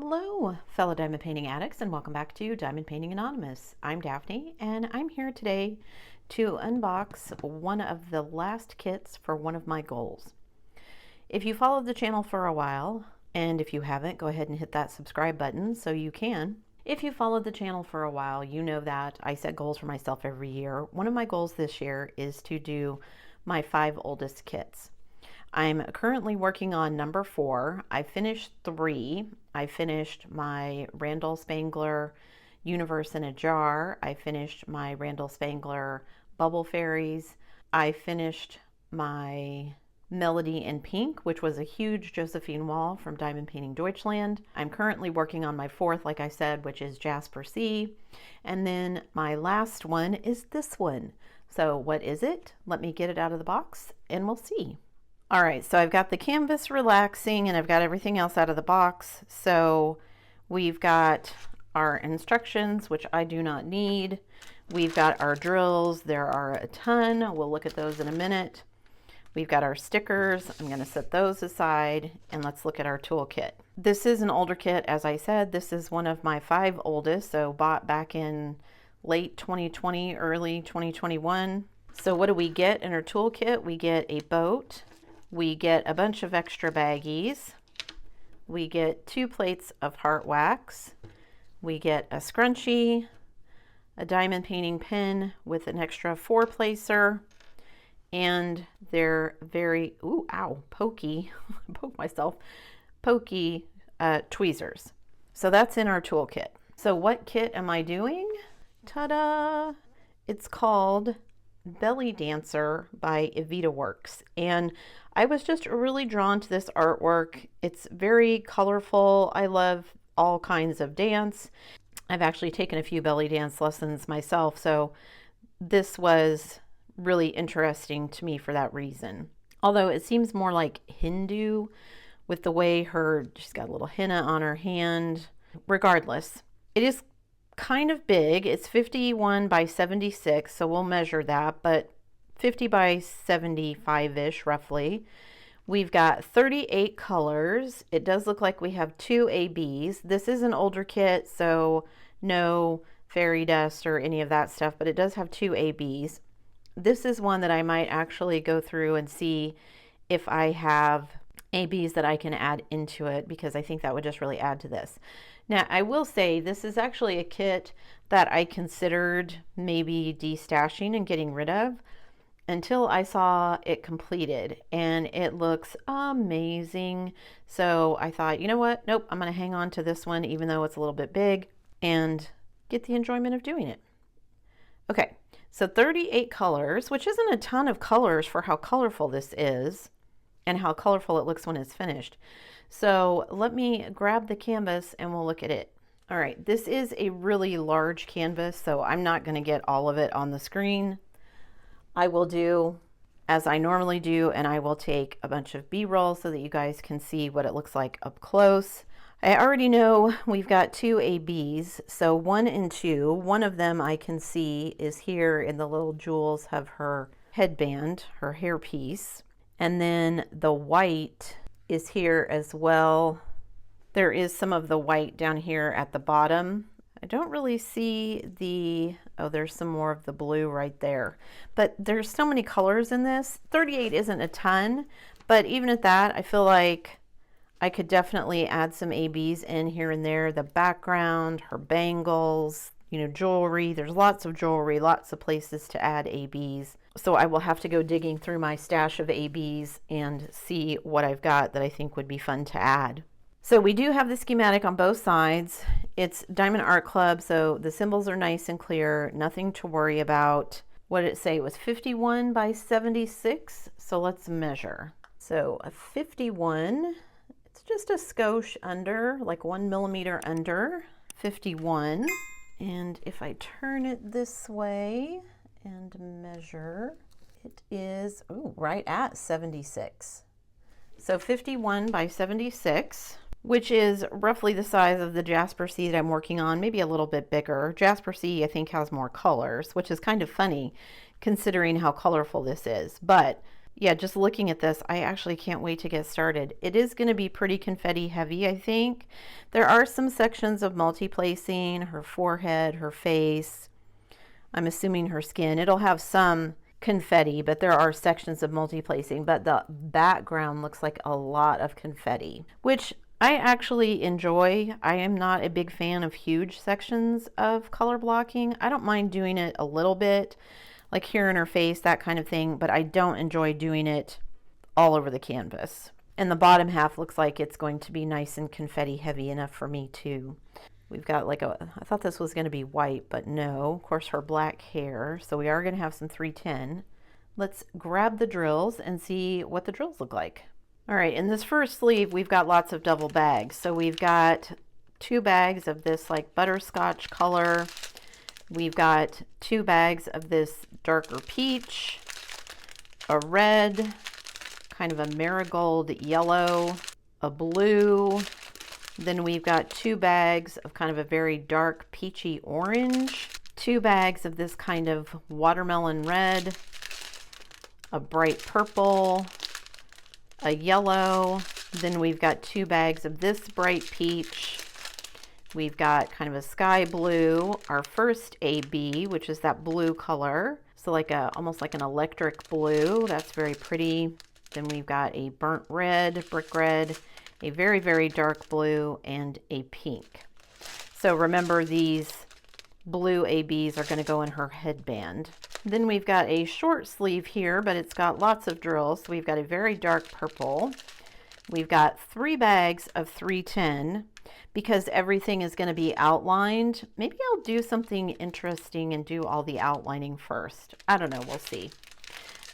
Hello, fellow diamond painting addicts, and welcome back to Diamond Painting Anonymous. I'm Daphne, and I'm here today to unbox one of the last kits for one of my goals. If you followed the channel for a while, and if you haven't, go ahead and hit that subscribe button so you can. If you followed the channel for a while, you know that I set goals for myself every year. One of my goals this year is to do my 5 oldest kits. I'm currently working on number 4. I finished 3. I finished my Randall Spangler Universe in a Jar. I finished my Randall Spangler Bubble Fairies. I finished my Melody in Pink, which was a huge Josephine wall from Diamond Painting Deutschland. I'm currently working on my 4th, like I said, which is Jasper C. And then my last one is this one. So what is it? Let me get it out of the box and we'll see. All right, so I've got the canvas relaxing and I've got everything else out of the box. So we've got our instructions, which I do not need. We've got our drills. There are a ton. We'll look at those in a minute. We've got our stickers. I'm going to set those aside and let's look at our toolkit. This is an older kit, as I said. This is one of my 5 oldest, so bought back in late 2020, early 2021. So what do we get in our toolkit? We get a boat. We get a bunch of extra baggies. We get 2 plates of heart wax. We get a scrunchie, a diamond painting pen with an extra 4-placer, and they're very, pokey, poke myself, pokey tweezers. So that's in our toolkit. So what kit am I doing? Ta-da! It's called Belly Dancer by Evita Works, and I was just really drawn to this artwork. It's very colorful. I love all kinds of dance. I've actually taken a few belly dance lessons myself, so this was really interesting to me for that reason. Although it seems more like Hindu with the way she's got a little henna on her hand. Regardless, it is kind of big. It's 51 by 76, so we'll measure that, but 50 by 75-ish roughly. We've got 38 colors. It does look like we have 2 ABs. This is an older kit, so no fairy dust or any of that stuff, but it does have 2 ABs. This is one that I might actually go through and see if I have ABs that I can add into it, because I think that would just really add to this. Now, I will say this is actually a kit that I considered maybe destashing and getting rid of until I saw it completed, and it looks amazing. So I thought, you know what? Nope, I'm going to hang on to this one, even though it's a little bit big, and get the enjoyment of doing it. Okay, so 38 colors, which isn't a ton of colors for how colorful this is and how colorful it looks when it's finished. So let me grab the canvas and we'll look at it. All right, this is a really large canvas, so I'm not going to get all of it on the screen. I will do as I normally do, and I will take a bunch of B-roll so that you guys can see what it looks like up close. I already know we've got 2 ABs, so 1 and 2. One of them I can see is here in the little jewels of her headband, her hairpiece. And then the white is here as well. There is some of the white down here at the bottom. I don't really see there's some more of the blue right there. But there's so many colors in this. 38 isn't a ton, but even at that, I feel like I could definitely add some ABs in here and there. The background, her bangles, jewelry. There's lots of jewelry, lots of places to add ABs. So I will have to go digging through my stash of ABs and see what I've got that I think would be fun to add. So we do have the schematic on both sides. It's Diamond Art Club, so the symbols are nice and clear, nothing to worry about. What did it say? It was 51 by 76, so let's measure. So a 51, it's just a skosh under, like 1 millimeter under 51. And if I turn it this way and measure, it is right at 76. So 51 by 76. Which is roughly the size of the Jasper C that I'm working on, maybe a little bit bigger. Jasper C, I think, has more colors, which is kind of funny considering how colorful this is. But yeah, just looking at this, I actually can't wait to get started. It is going to be pretty confetti heavy, I think. There are some sections of multi-placing, her forehead, her face, I'm assuming her skin. It'll have some confetti, but there are sections of multi-placing, but the background looks like a lot of confetti, which I actually enjoy. I am not a big fan of huge sections of color blocking. I don't mind doing it a little bit, like here in her face, that kind of thing, but I don't enjoy doing it all over the canvas. And the bottom half looks like it's going to be nice and confetti heavy enough for me too. We've got like I thought this was going to be white, but no, of course her black hair. So we are going to have some 310. Let's grab the drills and see what the drills look like. All right, in this first sleeve, we've got lots of double bags. So we've got 2 bags of this like butterscotch color. We've got 2 bags of this darker peach, a red, kind of a marigold yellow, a blue. Then we've got 2 bags of kind of a very dark peachy orange, 2 bags of this kind of watermelon red, a bright purple, a yellow. Then we've got 2 bags of this bright peach. We've got kind of a sky blue, our first AB, which is that blue color. So like almost like an electric blue. That's very pretty. Then we've got a burnt red, brick red, a very, very dark blue, and a pink. So remember, these blue ABs are going to go in her headband. Then we've got a short sleeve here, but it's got lots of drills. So we've got a very dark purple. We've got 3 bags of 310 because everything is going to be outlined. Maybe I'll do something interesting and do all the outlining first. I don't know, we'll see.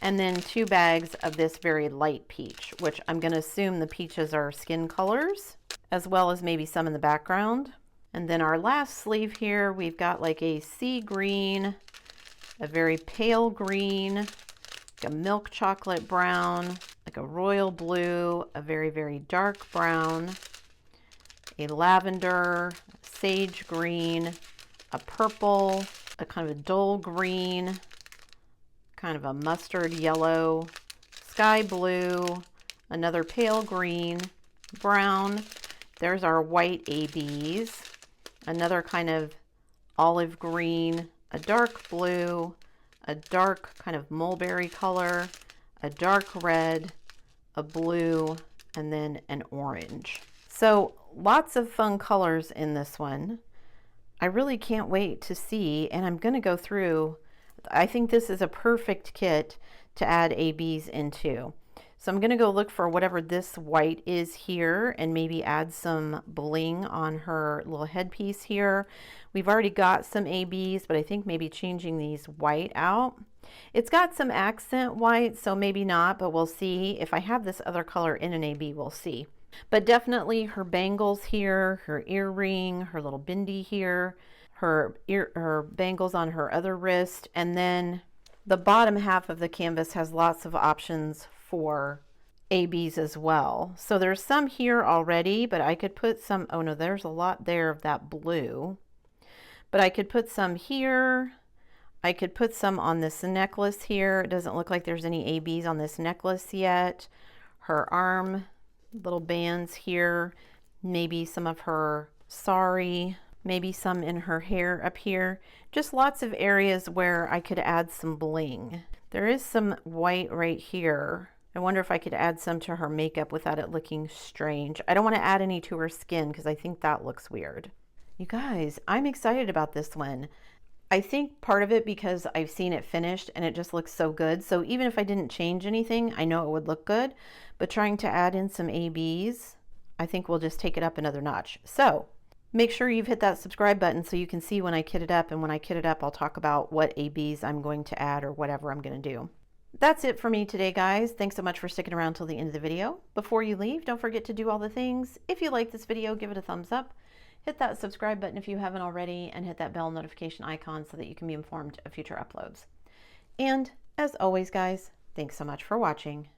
And then 2 bags of this very light peach, which I'm going to assume the peaches are skin colors, as well as maybe some in the background. And then our last sleeve here, we've got like a sea green, a very pale green, like a milk chocolate brown, like a royal blue, a very, very dark brown, a lavender, sage green, a purple, a kind of a dull green, kind of a mustard yellow, sky blue, another pale green, brown. There's our white ABs, another kind of olive green, a dark blue, a dark kind of mulberry color, a dark red, a blue, and then an orange. So lots of fun colors in this one. I really can't wait to see, and I'm going to go through. I think this is a perfect kit to add ABs into. So I'm going to go look for whatever this white is here and maybe add some bling on her little headpiece here. We've already got some ABs, but I think maybe changing these white out. It's got some accent white, so maybe not, but we'll see. If I have this other color in an AB, we'll see. But definitely her bangles here, her earring, her little bindi here, her bangles on her other wrist, and then the bottom half of the canvas has lots of options for ABs as well. So there's some here already, but I could put some, oh no, there's a lot there of that blue. But I could put some here. I could put some on this necklace here. It doesn't look like there's any ABs on this necklace yet. Her arm, little bands here. Maybe some of her sari. Maybe some in her hair up here. Just lots of areas where I could add some bling. There is some white right here. I wonder if I could add some to her makeup without it looking strange. I don't want to add any to her skin because I think that looks weird. You guys, I'm excited about this one. I think part of it because I've seen it finished and it just looks so good. So even if I didn't change anything, I know it would look good. But trying to add in some ABs, I think we'll just take it up another notch. So make sure you've hit that subscribe button so you can see when I kit it up. And when I kit it up, I'll talk about what ABs I'm going to add or whatever I'm going to do. That's it for me today, guys. Thanks so much for sticking around till the end of the video. Before you leave, don't forget to do all the things. If you like this video, give it a thumbs up. Hit that subscribe button if you haven't already, and hit that bell notification icon so that you can be informed of future uploads. And as always, guys, thanks so much for watching.